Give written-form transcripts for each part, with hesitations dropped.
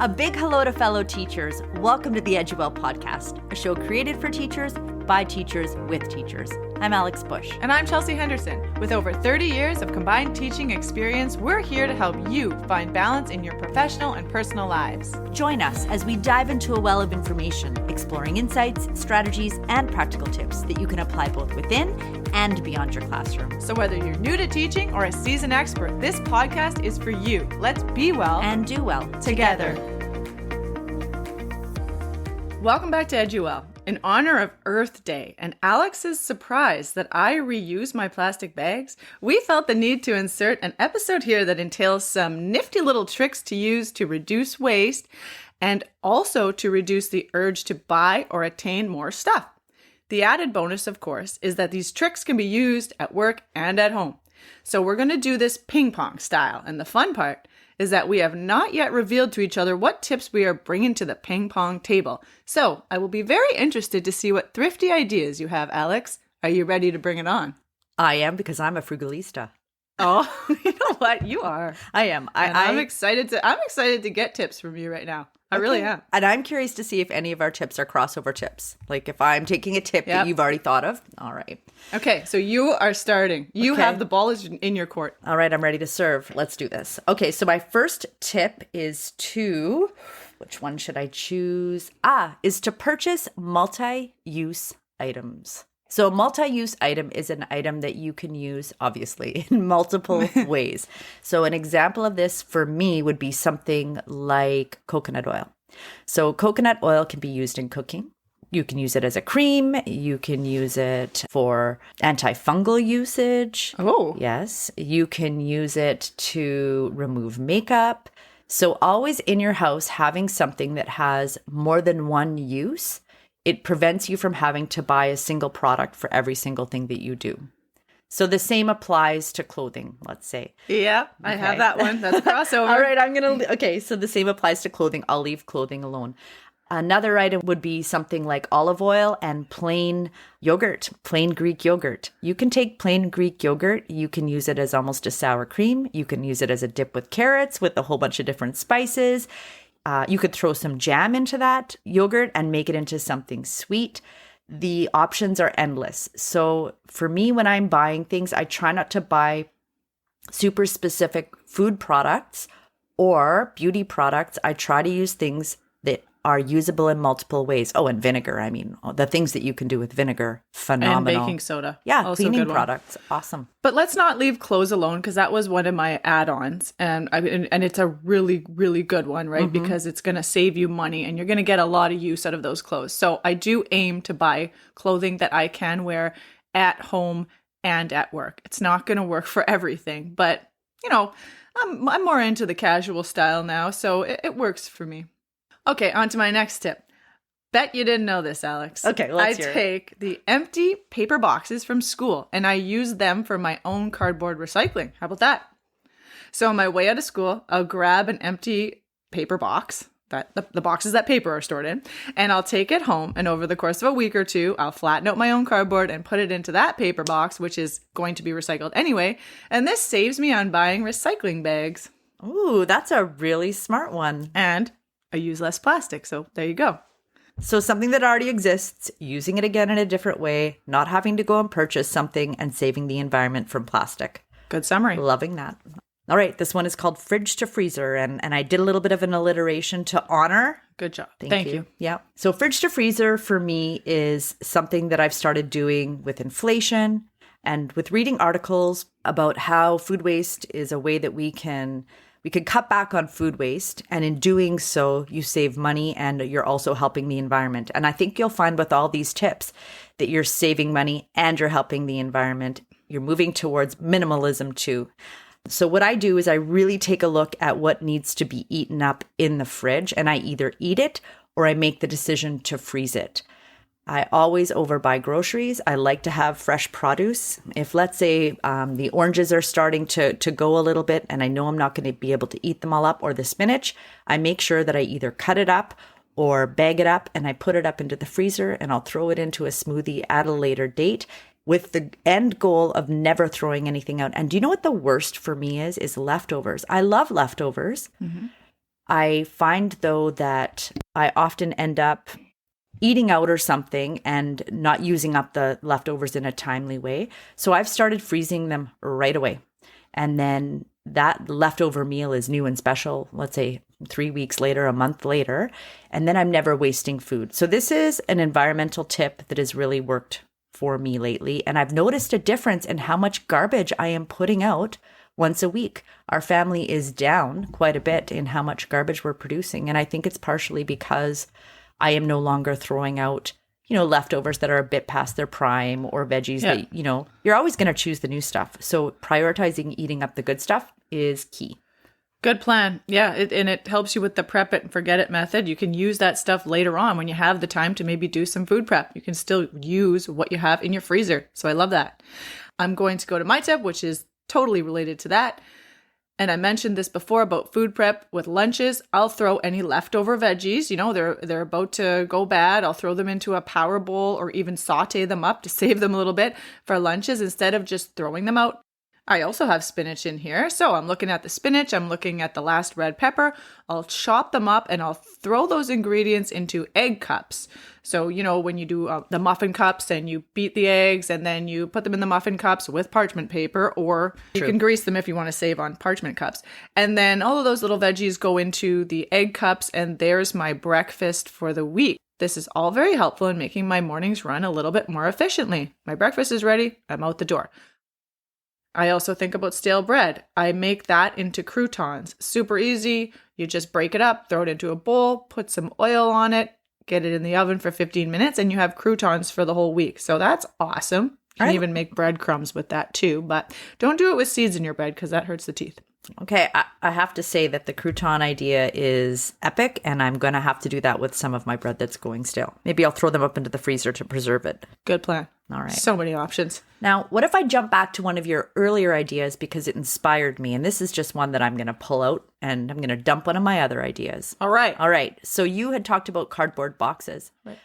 A big hello to fellow teachers. Welcome to the Eduwell podcast, a show created for teachers, by teachers, with teachers. I'm Alex Bush. And I'm Chelsea Henderson. With over 30 years of combined teaching experience, we're here to help you find balance in your professional and personal lives. Join us as we dive into a well of information, exploring insights, strategies, and practical tips that you can apply both within and beyond your classroom. So whether you're new to teaching or a seasoned expert, this podcast is for you. Let's be well and do well together. Welcome back to Eduwell. In honor of Earth Day and Alex's surprise that I reuse my plastic bags, we felt the need to insert an episode here that entails some nifty little tricks to use to reduce waste and also to reduce the urge to buy or attain more stuff. The added bonus, of course, is that these tricks can be used at work and at home. So we're going to do this ping-pong style, and the fun part is that we have not yet revealed to each other what tips we are bringing to the ping pong table. So I will be very interested to see what thrifty ideas you have, Alex. Are you ready to bring it on? I am, because I'm a frugalista. Oh, you know what? You are. I am. I'm excited to get tips from you right now. I really am. And I'm curious to see if any of our tips are crossover tips. Like if I'm taking a tip that you've already thought of. All right. Okay, so you are starting. You have the ball is in your court. All right, I'm ready to serve. Let's do this. Okay, so my first tip is which one should I choose? Is to purchase multi-use items. So a multi-use item is an item that you can use, obviously, in multiple ways. So an example of this for me would be something like coconut oil. So coconut oil can be used in cooking. You can use it as a cream. You can use it for antifungal usage. Oh. Yes. You can use it to remove makeup. So always in your house, having something that has more than one use, it prevents you from having to buy a single product for every single thing that you do. So the same applies to clothing, let's say. Yeah, I have that one. That's a crossover. All right, so the same applies to clothing. I'll leave clothing alone. Another item would be something like olive oil and plain yogurt, plain Greek yogurt. You can take plain Greek yogurt. You can use it as almost a sour cream. You can use it as a dip with carrots, with a whole bunch of different spices. You could throw some jam into that yogurt and make it into something sweet. The options are endless. So for me, when I'm buying things, I try not to buy super specific food products or beauty products. I try to use things that are usable in multiple ways. Oh, and vinegar. I mean, the things that you can do with vinegar, phenomenal. And baking soda. Yeah, also cleaning products. Awesome. But let's not leave clothes alone, because that was one of my add-ons. And it's a really, really good one, right? Mm-hmm. Because it's going to save you money and you're going to get a lot of use out of those clothes. So I do aim to buy clothing that I can wear at home and at work. It's not going to work for everything, but I'm more into the casual style now, so it works for me. Okay, on to my next tip. Bet you didn't know this, Alex. Okay, let's hear it. I take the empty paper boxes from school and I use them for my own cardboard recycling. How about that? So on my way out of school, I'll grab an empty paper box, the boxes that paper are stored in, and I'll take it home, and over the course of a week or two, I'll flatten out my own cardboard and put it into that paper box, which is going to be recycled anyway, and this saves me on buying recycling bags. Ooh, that's a really smart one. And I use less plastic, so there you go. So something that already exists, using it again in a different way, not having to go and purchase something, and saving the environment from plastic. Good summary. Loving that. All right, this one is called fridge to freezer, and I did a little bit of an alliteration to honor. Good job. Thank you. Yeah. So fridge to freezer for me is something that I've started doing with inflation and with reading articles about how food waste is a way that we can cut back on food waste. And in doing so, you save money and you're also helping the environment. And I think you'll find with all these tips that you're saving money and you're helping the environment. You're moving towards minimalism too. So what I do is I really take a look at what needs to be eaten up in the fridge, and I either eat it or I make the decision to freeze it. I always overbuy groceries. I like to have fresh produce. If, let's say, the oranges are starting to go a little bit and I know I'm not going to be able to eat them all up, or the spinach, I make sure that I either cut it up or bag it up and I put it up into the freezer, and I'll throw it into a smoothie at a later date with the end goal of never throwing anything out. And do you know what the worst for me is leftovers. I love leftovers. Mm-hmm. I find though that I often end up eating out or something and not using up the leftovers in a timely way. So I've started freezing them right away. And then that leftover meal is new and special, let's say 3 weeks later, a month later. And then I'm never wasting food. So this is an environmental tip that has really worked for me lately. And I've noticed a difference in how much garbage I am putting out once a week. Our family is down quite a bit in how much garbage we're producing. And I think it's partially because I am no longer throwing out, leftovers that are a bit past their prime or veggies that, you're always going to choose the new stuff. So prioritizing eating up the good stuff is key. Good plan. Yeah. And it helps you with the prep it and forget it method. You can use that stuff later on when you have the time to maybe do some food prep. You can still use what you have in your freezer. So I love that. I'm going to go to my tip, which is totally related to that. And I mentioned this before about food prep with lunches. I'll throw any leftover veggies, they're about to go bad. I'll throw them into a power bowl or even saute them up to save them a little bit for lunches instead of just throwing them out. I also have spinach in here. So I'm looking at the spinach. I'm looking at the last red pepper. I'll chop them up and I'll throw those ingredients into egg cups. So, when you do the muffin cups and you beat the eggs and then you put them in the muffin cups with parchment paper, or you can grease them if you want to save on parchment cups. And then all of those little veggies go into the egg cups, and there's my breakfast for the week. This is all very helpful in making my mornings run a little bit more efficiently. My breakfast is ready. I'm out the door. I also think about stale bread. I make that into croutons. Super easy. You just break it up, throw it into a bowl, put some oil on it, get it in the oven for 15 minutes, and you have croutons for the whole week. So that's awesome. You can even make breadcrumbs with that too, but don't do it with seeds in your bread because that hurts the teeth. Okay, I have to say that the crouton idea is epic, and I'm going to have to do that with some of my bread that's going stale. Maybe I'll throw them up into the freezer to preserve it. Good plan. All right. So many options. Now, what if I jump back to one of your earlier ideas because it inspired me? And this is just one that I'm going to pull out and I'm going to dump one of my other ideas. All right. So you had talked about cardboard boxes. Right.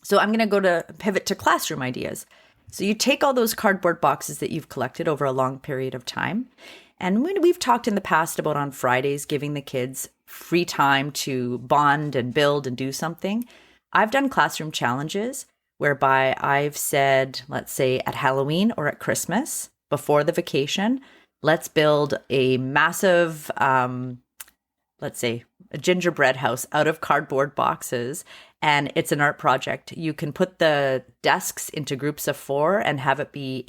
So I'm going to pivot to classroom ideas. So you take all those cardboard boxes that you've collected over a long period of time. And we've talked in the past about on Fridays giving the kids free time to bond and build and do something. I've done classroom challenges whereby I've said, let's say at Halloween or at Christmas before the vacation, let's build a massive, let's say a gingerbread house out of cardboard boxes. And it's an art project. You can put the desks into groups of 4 and have it be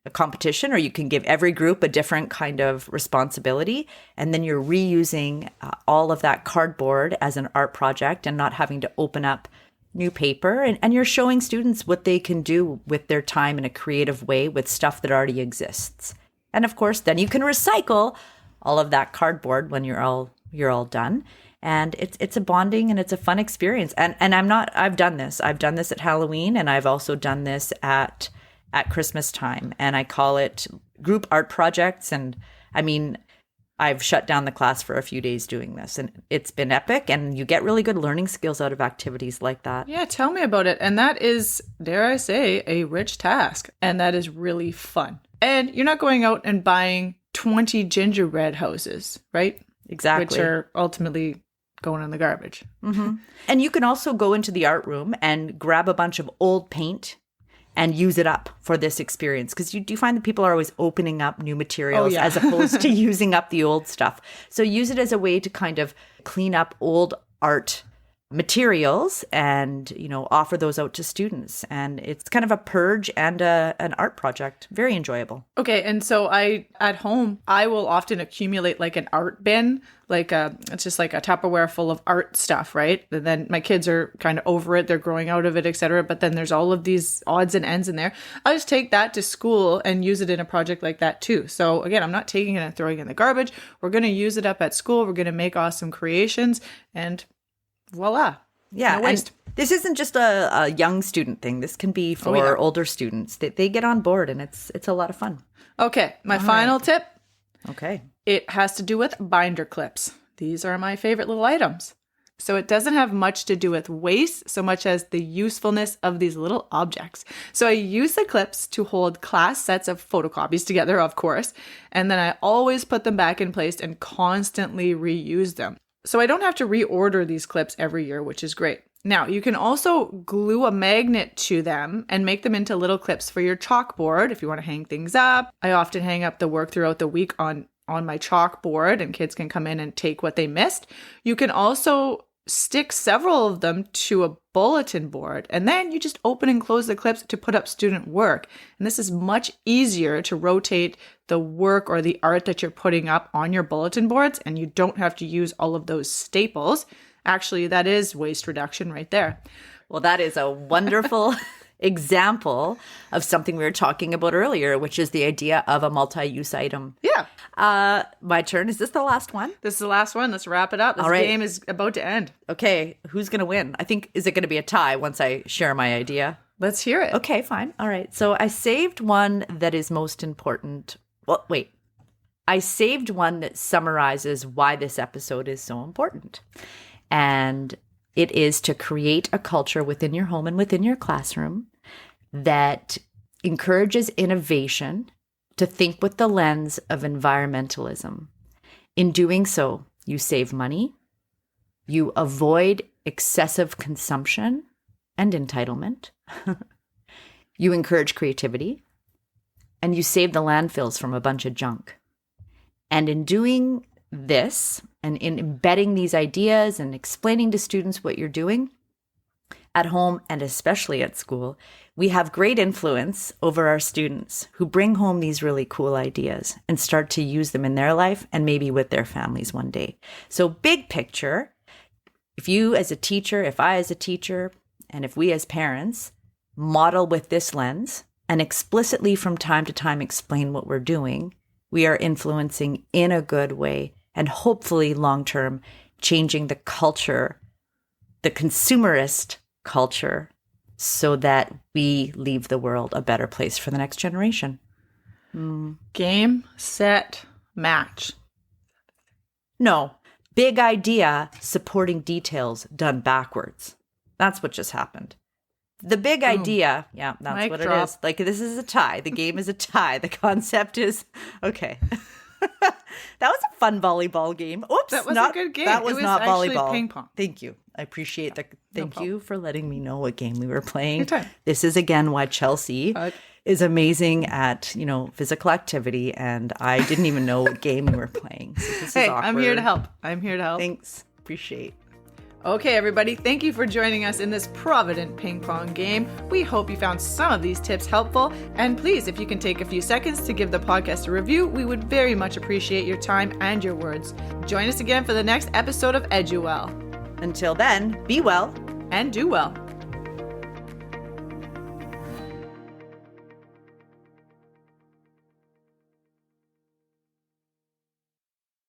a competition, or you can give every group a different kind of responsibility. And then you're reusing all of that cardboard as an art project and not having to open up new paper. And you're showing students what they can do with their time in a creative way with stuff that already exists. And of course, then you can recycle all of that cardboard when you're all done. And it's a bonding and it's a fun experience. And I've done this. I've done this at Halloween, and I've also done this at Christmas time. And I call it group art projects. And I mean, I've shut down the class for a few days doing this, and it's been epic. And you get really good learning skills out of activities like that. Yeah, tell me about it. And that is, dare I say, a rich task. And that is really fun. And you're not going out and buying 20 gingerbread houses, right? Exactly. Which are ultimately going in the garbage. Mm-hmm. And you can also go into the art room and grab a bunch of old paint and use it up for this experience. Because you do find that people are always opening up new materials as opposed to using up the old stuff. So use it as a way to kind of clean up old art materials and, offer those out to students. And it's kind of a purge and an art project. Very enjoyable. Okay. And so at home, I will often accumulate like an art bin, it's just like a Tupperware full of art stuff, right? And then my kids are kind of over it. They're growing out of it, etc. But then there's all of these odds and ends in there. I just take that to school and use it in a project like that too. So again, I'm not taking it and throwing it in the garbage. We're going to use it up at school. We're going to make awesome creations, and voila. Yeah. No waste. And this isn't just a young student thing. This can be for older students. They get on board, and it's a lot of fun. Okay. My final tip. Okay. It has to do with binder clips. These are my favorite little items. So it doesn't have much to do with waste so much as the usefulness of these little objects. So I use the clips to hold class sets of photocopies together, of course, and then I always put them back in place and constantly reuse them. So I don't have to reorder these clips every year, which is great. Now, you can also glue a magnet to them and make them into little clips for your chalkboard if you want to hang things up. I often hang up the work throughout the week on my chalkboard, and kids can come in and take what they missed. You can also stick several of them to a bulletin board, and then you just open and close the clips to put up student work. And this is much easier to rotate the work or the art that you're putting up on your bulletin boards, and you don't have to use all of those staples. Actually, that is waste reduction right there. Well, that is a wonderful example of something we were talking about earlier, which is the idea of a multi-use item. Yeah. My turn. Is this the last one? This is the last one. Let's wrap it up. This game is about to end. Okay. Who's going to win? I think, is it going to be a tie once I share my idea? Let's hear it. Okay, fine. All right. So I saved one that is most important. Well, wait. I saved one that summarizes why this episode is so important. And it is to create a culture within your home and within your classroom that encourages innovation, to think with the lens of environmentalism. In doing so, you save money, you avoid excessive consumption and entitlement, you encourage creativity, and you save the landfills from a bunch of junk. And in doing this, and in embedding these ideas and explaining to students what you're doing at home and especially at school, we have great influence over our students who bring home these really cool ideas and start to use them in their life and maybe with their families one day. So big picture, if you as a teacher, if I as a teacher, and if we as parents model with this lens and explicitly from time to time explain what we're doing, we are influencing in a good way and hopefully long-term changing the culture, the consumerist culture, so that we leave the world a better place for the next generation. Game, set, match. No, big idea, supporting details done backwards. That's what just happened. The big idea, yeah, that's Mic what drop. it is. Like, this is a tie. The game is a tie. The concept is, okay. That was a fun volleyball game. Oops. That was a good game. That was, It was not actually volleyball. ping pong. Thank you. I appreciate that. Thank problem. you for letting me know what game we were playing. Anytime. This is again why Chelsea is amazing at, physical activity, and I didn't even know what game we were playing. So this Hey, is awkward. I'm here to help. I'm here to help. Thanks. Appreciate. Okay, everybody, thank you for joining us in this Provident ping pong game. We hope you found some of these tips helpful. And please, if you can take a few seconds to give the podcast a review, we would very much appreciate your time and your words. Join us again for the next episode of EduWell. Until then, be well. And do well.